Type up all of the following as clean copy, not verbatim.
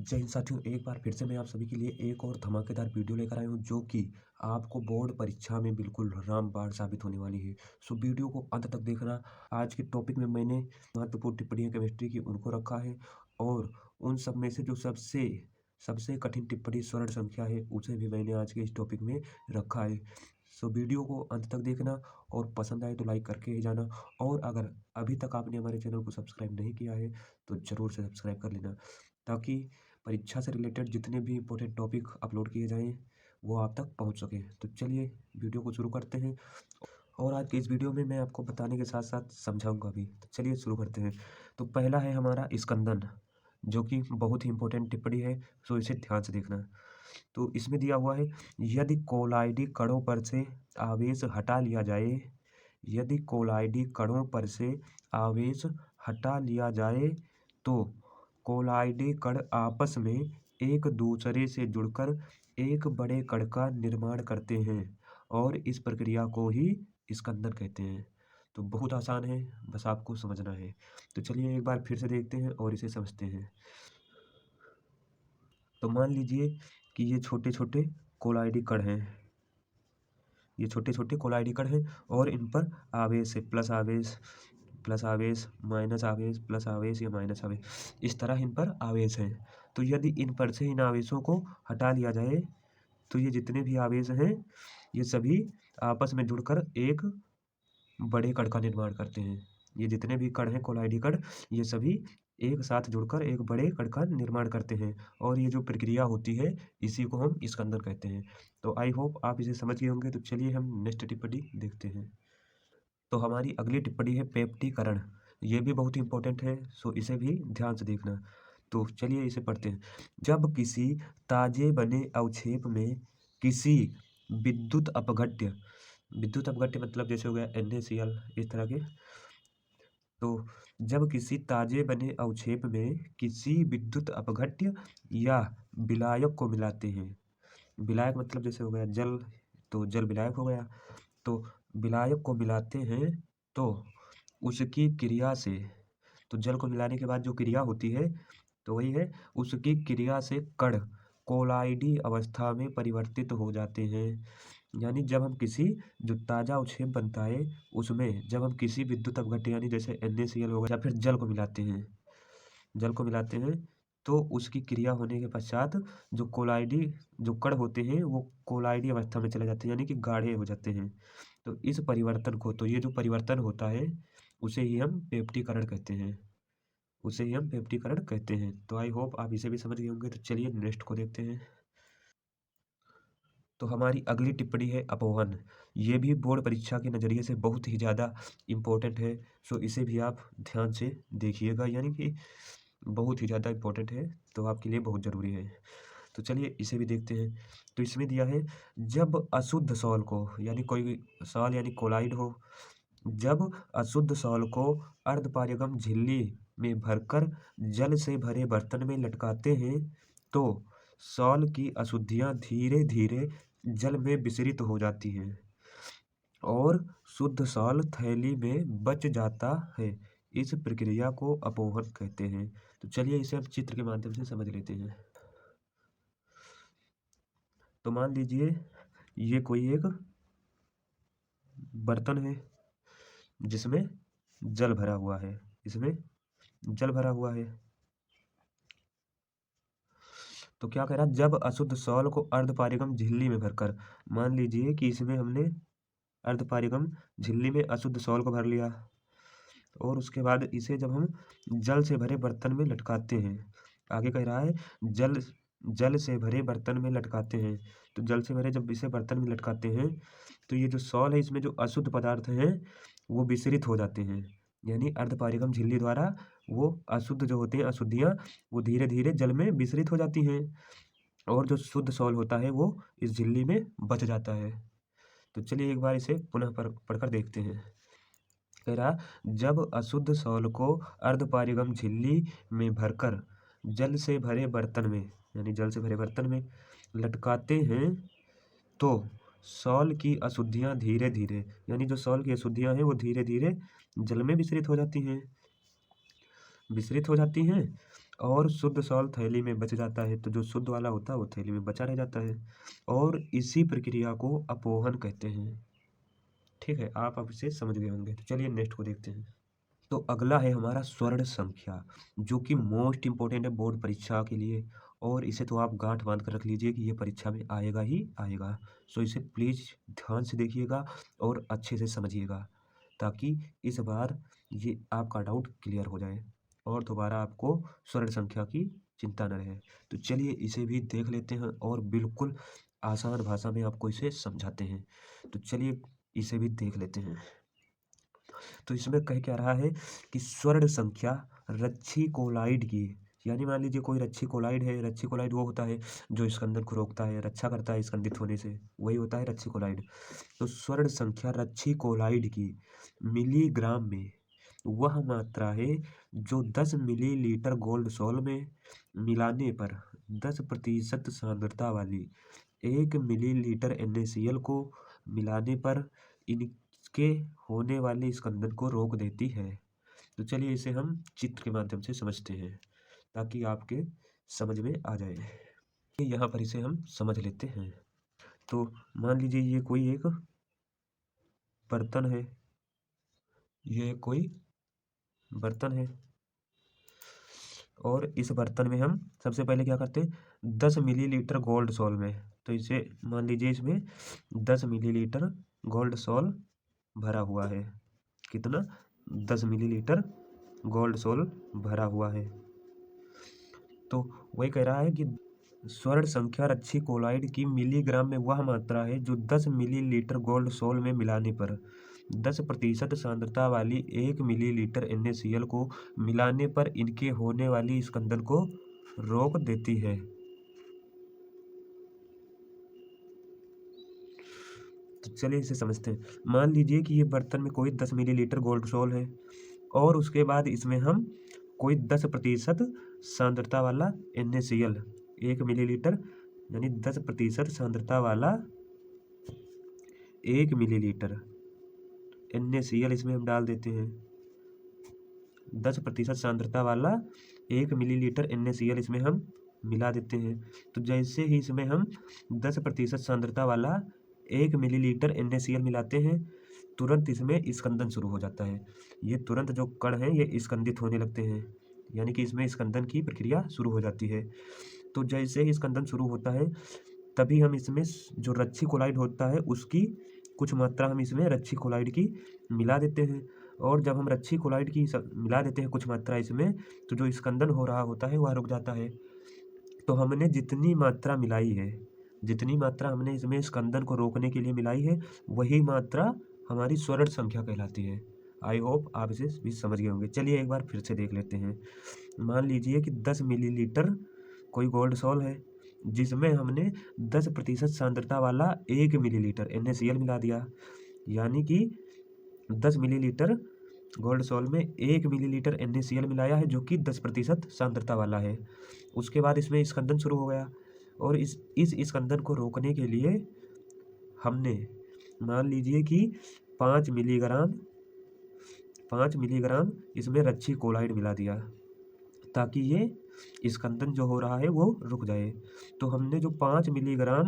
जय हिंद साथियों, एक बार फिर से मैं आप सभी के लिए एक और धमाकेदार वीडियो लेकर आया हूं जो कि आपको बोर्ड परीक्षा में बिल्कुल रामबाण साबित होने वाली है। सो वीडियो को अंत तक देखना। आज के टॉपिक में मैंने महत्वपूर्ण टिप्पणियां केमिस्ट्री की उनको रखा है और उन सब में से जो सबसे सबसे कठिन टिप्पणी स्वर्ण संख्या है उसे भी मैंने आज के इस टॉपिक में रखा है। सो वीडियो को अंत तक देखना और पसंद आए तो लाइक करके ही जाना। और अगर अभी तक आपने हमारे चैनल को सब्सक्राइब नहीं किया है तो ज़रूर से सब्सक्राइब कर लेना, ताकि परीक्षा से रिलेटेड जितने भी इम्पोर्टेंट टॉपिक अपलोड किए जाएँ वो आप तक पहुंच सकें। तो चलिए वीडियो को शुरू करते हैं। और आज की इस वीडियो में मैं आपको बताने के साथ साथ समझाऊंगा भी। तो चलिए शुरू करते हैं। तो पहला है हमारा स्कंदन, जो कि बहुत ही इम्पोर्टेंट टिप्पणी है, सो इसे ध्यान से देखना। तो इसमें दिया हुआ है, यदि कोलाइडी कणों पर से आवेश हटा लिया जाए, यदि कोलाइडी कणों पर से आवेश हटा लिया जाए तो कोलाइडी कण आपस में एक दूसरे से जुड़कर एक बड़े कण का निर्माण करते हैं और इस प्रक्रिया को ही स्कंदन कहते हैं। तो बहुत आसान है, बस आपको समझना है। तो चलिए एक बार फिर से देखते हैं और इसे समझते हैं। तो मान लीजिए कि ये छोटे छोटे कोलाइडी कण हैं, ये छोटे छोटे कोलाइडी कण हैं और इन पर आवेश है, प्लस आवेश माइनस आवेश, प्लस आवेश या माइनस आवेश, इस तरह इन पर आवेश हैं। तो यदि इन पर से इन आवेशों को हटा लिया जाए तो ये जितने भी आवेश हैं ये सभी आपस में जुड़कर एक बड़े कण का निर्माण करते हैं। ये जितने भी कण हैं कोलाइडी कण, ये सभी एक साथ जुड़कर एक बड़े कण का निर्माण करते हैं और ये जो प्रक्रिया होती है इसी को हम स्कंदन कहते हैं। तो आई होप आप इसे समझ गए होंगे। तो चलिए हम नेक्स्ट टिप्पणी देखते हैं। तो हमारी अगली टिप्पणी है पेप्टीकरण। ये भी बहुत इंपॉर्टेंट है, सो इसे भी ध्यान से देखना। तो चलिए इसे पढ़ते हैं। जब किसी ताजे बने अवक्षेप में किसी विद्युत अपघट्य, विद्युत अपघट्य मतलब जैसे हो गया NaCl इस तरह के, तो जब किसी ताजे बने अवक्षेप में किसी विद्युत अपघट्य या विलायक को मिलाते हैं, विलायक मतलब जैसे हो गया जल, तो जल विलायक हो गया, तो विलायक को मिलाते हैं तो उसकी क्रिया से, तो जल को मिलाने के बाद जो क्रिया होती है तो वही है, उसकी क्रिया से कण कोलाइडी अवस्था में परिवर्तित हो जाते हैं। यानी जब हम किसी जो ताज़ा अवक्षेप बनता है उसमें जब हम किसी विद्युत अपघट्य यानी जैसे NaCl हो गया या फिर जल को मिलाते हैं, जल को मिलाते हैं तो उसकी क्रिया होने के पश्चात जो कोलाइडी जो कण होते हैं वो कोलाइडी अवस्था में चले जाते हैं, यानी कि गाढ़े हो जाते हैं। तो इस परिवर्तन को, तो ये जो परिवर्तन होता है उसे ही हम पेप्टीकरण कहते हैं, उसे ही हम पेप्टीकरण कहते हैं। तो आई होप आप इसे भी समझ गए होंगे। तो चलिए नेक्स्ट को देखते हैं। तो हमारी अगली टिप्पणी है अपवहन। ये भी बोर्ड परीक्षा के नज़रिए से बहुत ही ज़्यादा इम्पोर्टेंट है, सो इसे भी आप ध्यान से देखिएगा, यानी कि बहुत ही ज़्यादा इम्पोर्टेंट है, तो आपके लिए बहुत ज़रूरी है। तो चलिए इसे भी देखते हैं। तो इसमें दिया है, जब अशुद्ध सॉल को, यानी कोई सॉल यानी कोलाइड हो, जब अशुद्ध सॉल को अर्धपारगम झिल्ली में भरकर जल से भरे बर्तन में लटकाते हैं तो सॉल की अशुद्धियाँ धीरे धीरे जल में विसरित हो जाती हैं और शुद्ध सॉल थैली में बच जाता है। इस प्रक्रिया को अपवहन कहते हैं। तो चलिए इसे हम चित्र के माध्यम से समझ लेते हैं। तो मान लीजिए ये कोई एक बर्तन है जिसमें जल भरा हुआ है, इसमें जल भरा हुआ है। तो क्या कह रहा है, जब अशुद्ध सॉल को अर्धपारगम झिल्ली में भरकर, मान लीजिए कि इसमें हमने अर्धपारगम झिल्ली में अशुद्ध सॉल को भर लिया और उसके बाद इसे जब हम जल से भरे बर्तन में लटकाते हैं, आगे कह रहा है जल जल से भरे बर्तन में लटकाते हैं। तो जल से भरे जब इसे बर्तन में लटकाते हैं तो ये जो सॉल है इसमें जो अशुद्ध पदार्थ हैं वो विसरित हो जाते हैं, यानी अर्धपारगम झिल्ली द्वारा वो अशुद्ध जो होते हैं अशुद्धियाँ वो धीरे धीरे जल में विसरित हो जाती हैं और जो शुद्ध सॉल होता है वो इस झिल्ली में बच जाता है। तो चलिए एक बार इसे पुनः पढ़कर देखते हैं। कह रहा, जब अशुद्ध सॉल को अर्धपारगम झिल्ली में भरकर जल से भरे बर्तन में, यानी जल से भरे बर्तन में लटकाते हैं तो सॉल की अशुद्धियाँ धीरे धीरे, यानी जो सॉल की अशुद्धियाँ हैं वो धीरे धीरे जल में विसरित हो जाती हैं, विसरित हो जाती हैं और शुद्ध सॉल्ट थैली में बच जाता है, तो जो शुद्ध वाला होता है वो थैली में बचा रह जाता है, और इसी प्रक्रिया को अपोहन कहते हैं। ठीक है, आप अब इसे समझ गए होंगे। तो चलिए नेक्स्ट को देखते हैं। तो अगला है हमारा स्वर्ण संख्या, जो कि मोस्ट इम्पोर्टेंट है बोर्ड परीक्षा के लिए, और इसे तो आप गांठ बांध कर रख लीजिए कि ये परीक्षा में आएगा ही आएगा। सो इसे प्लीज़ ध्यान से देखिएगा और अच्छे से समझिएगा, ताकि इस बार ये आपका डाउट क्लियर हो जाए और दोबारा आपको स्वर्ण संख्या की चिंता न रहे। तो चलिए इसे भी देख लेते हैं और बिल्कुल आसान भाषा में आपको इसे समझाते हैं। तो चलिए इसे भी देख लेते हैं। तो इसमें कह क्या रहा है कि स्वर्ण संख्या रच्छी कोलाइड की, यानी मान लीजिए कोई रच्छी कोलाइड है। रच्छी कोलाइड वो होता है जो स्कंदन को रोकता है, रक्षा करता है स्कंदित होने से, वही होता है रच्छी कोलाइड। तो स्वर्ण संख्या रच्छी कोलाइड की मिलीग्राम में वह मात्रा है जो 10 मिलीलीटर गोल्ड सॉल्ट में मिलाने पर 10% सांद्रता वाली 1 मिलीलीटर NaCl को मिलाने पर इनके होने वाले स्कंदन को रोक देती है। तो चलिए इसे हम चित्र के माध्यम से समझते हैं, ताकि आपके समझ में आ जाए। यहाँ पर इसे हम समझ लेते हैं। तो मान लीजिए ये कोई एक बर्तन है, ये कोई बर्तन है, और इस बर्तन में हम सबसे पहले क्या करते हैं, 10 मिलीलीटर गोल्ड सॉल्ट में, तो इसे मान लीजिए इसमें 10 मिलीलीटर गोल्ड सॉल्ट भरा हुआ है। कितना? 10 मिलीलीटर गोल्ड सॉल्ट भरा हुआ है। तो वही कह रहा है कि स्वर्ण संख्या रच्छी कोलाइड की मिलीग्राम में वह मात्रा है जो 10 मिलीलीटर गोल्ड सॉल्ट में मिलाने पर 10% सांद्रता वाली 1 मिलीलीटर NaCl को मिलाने पर इनके होने वाली स्कंदन को रोक देती है। तो चलिए इसे समझते हैं। मान लीजिए कि ये बर्तन में कोई 10 मिलीलीटर गोल्ड सॉल्ट है, और उसके बाद इसमें हम कोई 10% सांद्रता वाला NaCl 1 मिलीलीटर, यानी 10% सांद्रता वाला 1 मिलीलीटर NaCl इसमें हम डाल देते हैं। 10% सांद्रता वाला 1 मिलीलीटर NaCl इसमें हम मिला देते हैं। तो जैसे ही इसमें हम 10% सांद्रता वाला 1 मिलीलीटर NaCl मिलाते हैं, तुरंत इसमें स्कंदन शुरू हो जाता है। ये तुरंत जो कण हैं ये स्कंदित होने लगते हैं, यानी कि इसमें स्कंदन की प्रक्रिया शुरू हो जाती है। तो जैसे ही स्कंदन शुरू होता है, तभी हम इसमें जो रच्छी कोलाइड होता है उसकी कुछ मात्रा हम इसमें रच्छी कोलाइड की मिला देते हैं। और जब हम रच्छी कोलाइड की मिला देते हैं कुछ मात्रा इसमें, तो जो स्कंदन हो रहा होता है वह रुक जाता है। तो हमने जितनी मात्रा मिलाई है, जितनी मात्रा हमने इसमें स्कंदन को रोकने के लिए मिलाई है, वही मात्रा हमारी स्वर्ण संख्या कहलाती है। आई होप आप इसे भी समझ गए होंगे। चलिए एक बार फिर से देख लेते हैं। मान लीजिए कि 10 मिलीलीटर कोई गोल्ड सॉल्ट है, जिसमें हमने 10% सांद्रता वाला 1 मिलीलीटर NaCl मिला दिया, यानी कि 10 मिलीलीटर गोल्ड सॉल्ट में 1 मिलीलीटर NaCl मिलाया है, जो कि 10% सांद्रता वाला है। उसके बाद इसमें स्कंदन शुरू हो गया, और इस स्कंदन को रोकने के लिए हमने मान लीजिए कि 5 मिलीग्राम इसमें रच्छी कोलाइड मिला दिया, ताकि ये स्कंदन जो हो रहा है वो रुक जाए। तो हमने जो 5 मिलीग्राम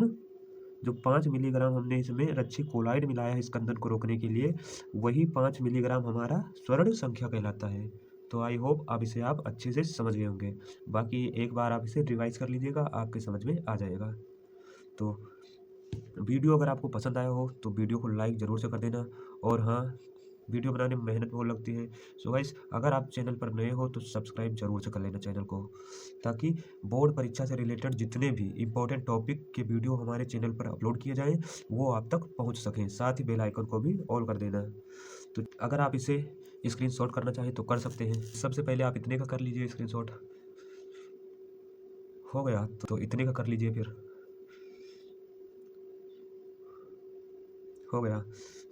हमने इसमें रच्छी कोलाइड मिलाया है स्कंदन को रोकने के लिए, वही 5 मिलीग्राम हमारा स्वर्ण संख्या कहलाता है। तो आई होप अब इसे आप अच्छे से समझ गए होंगे। बाकी एक बार आप इसे रिवाइज कर लीजिएगा, आपके समझ में आ जाएगा। तो वीडियो अगर आपको पसंद आया हो तो वीडियो को लाइक ज़रूर से कर देना, और हाँ, वीडियो बनाने में मेहनत बहुत लगती है। सो गाइस, अगर आप चैनल पर नए हो तो सब्सक्राइब जरूर से कर लेना चैनल को, ताकि बोर्ड परीक्षा से रिलेटेड जितने भी इम्पोर्टेंट टॉपिक के वीडियो हमारे चैनल पर अपलोड किए जाएँ वो आप तक पहुंच सकें। साथ ही बेल आइकन को भी ऑल कर देना। तो अगर आप इसे स्क्रीनशॉट करना चाहें तो कर सकते हैं। सबसे पहले आप इतने का कर लीजिए स्क्रीनशॉट। हो गया तो इतने का कर लीजिए, फिर हो गया।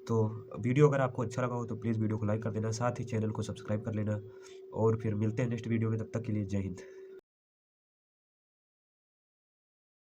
तो वीडियो अगर आपको अच्छा लगा हो तो प्लीज़ वीडियो को लाइक कर देना, साथ ही चैनल को सब्सक्राइब कर लेना, और फिर मिलते हैं नेक्स्ट वीडियो में। तब तक के लिए जय हिंद।